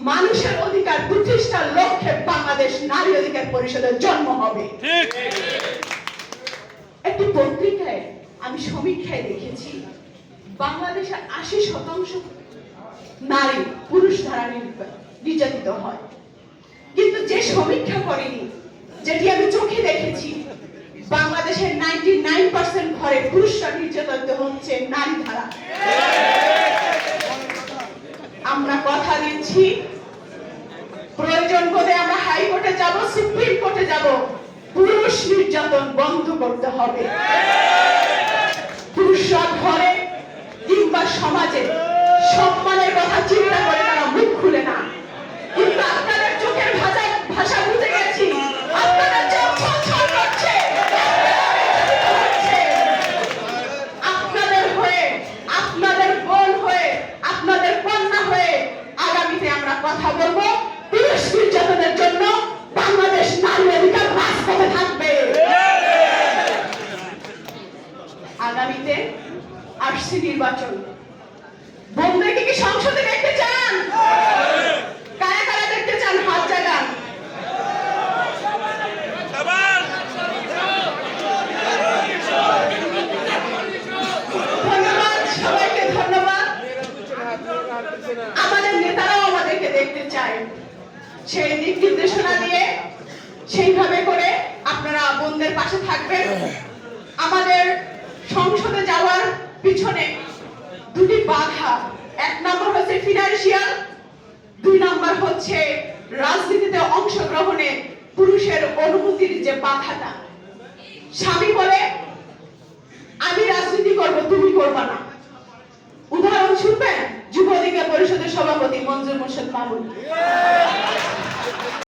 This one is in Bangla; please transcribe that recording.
মানুষের অধিকার প্রতিষ্ঠার লক্ষ্যে বাংলাদেশ নারী অধিকার পরিষদের জন্ম হবে। একটি পত্রিকায় আমি সমীক্ষায় দেখেছি বাংলাদেশের ৮০% নারী পুরুষ দ্বারা নির্যাতিত হয়, কিন্তু যে সমীক্ষা করেনি, যেটি আমি চোখে দেখেছি, বাংলাদেশের 99% ঘরে পুরুষরা নির্যাতিত হচ্ছে নারী দ্বারা। আমরা কথা দিচ্ছি প্রয়োজন বোধে আমরা হাইকোর্টে যাব, সুপ্রিম কোর্টে যাব, পুরুষ নির্যাতন বন্ধ করতে হবে। পুরুষরা ঘরে কিংবা সমাজে সম্মানের কথা চিন্তা করে তারা মুখ খুলে না, কিন্তু আপনাদের চোখের ভাষা বুঝে গেছি, আপনাদের চোখ ছলছল করছে। আপনাদের হয়ে, আপনাদের বোন হয়ে, আপনাদের কন্যা হয়ে আগামীতে আমরা কথা বলবো পুরুষ নির্যাতনের জন্য বাংলাদেশ নারী অধিকার রাজপথে থাকবে। আগামীতে আসছে নির্বাচন, বোনদেরকে কি সংসদে দেখতে চান? কারা কারা দেখতে চান? হাত জাগান। ধন্যবাদ, সবাইকে ধন্যবাদ। আমাদের নেতারাও আমাদেরকে দেখতে চায়, সেই দিক নির্দেশনা দিয়ে সেইভাবে করে আপনারা বোনদের পাশে থাকবেন। আমাদের সংসদে যাওয়ার পিছনে দুটি বাধা, এক নম্বর হচ্ছে ফিনান্সিয়াল, দুই নম্বর হচ্ছে রাজনীতিতে অংশগ্রহণে পুরুষের অনুমতির যে বাধাটা। স্বামী বলে আমি রাজনীতি করব, তুমি করবা না। উদাহরণ শুনবেন, যুব অধিকার পরিষদের সভাপতি মঞ্জুর মোর্শেদ মামুন।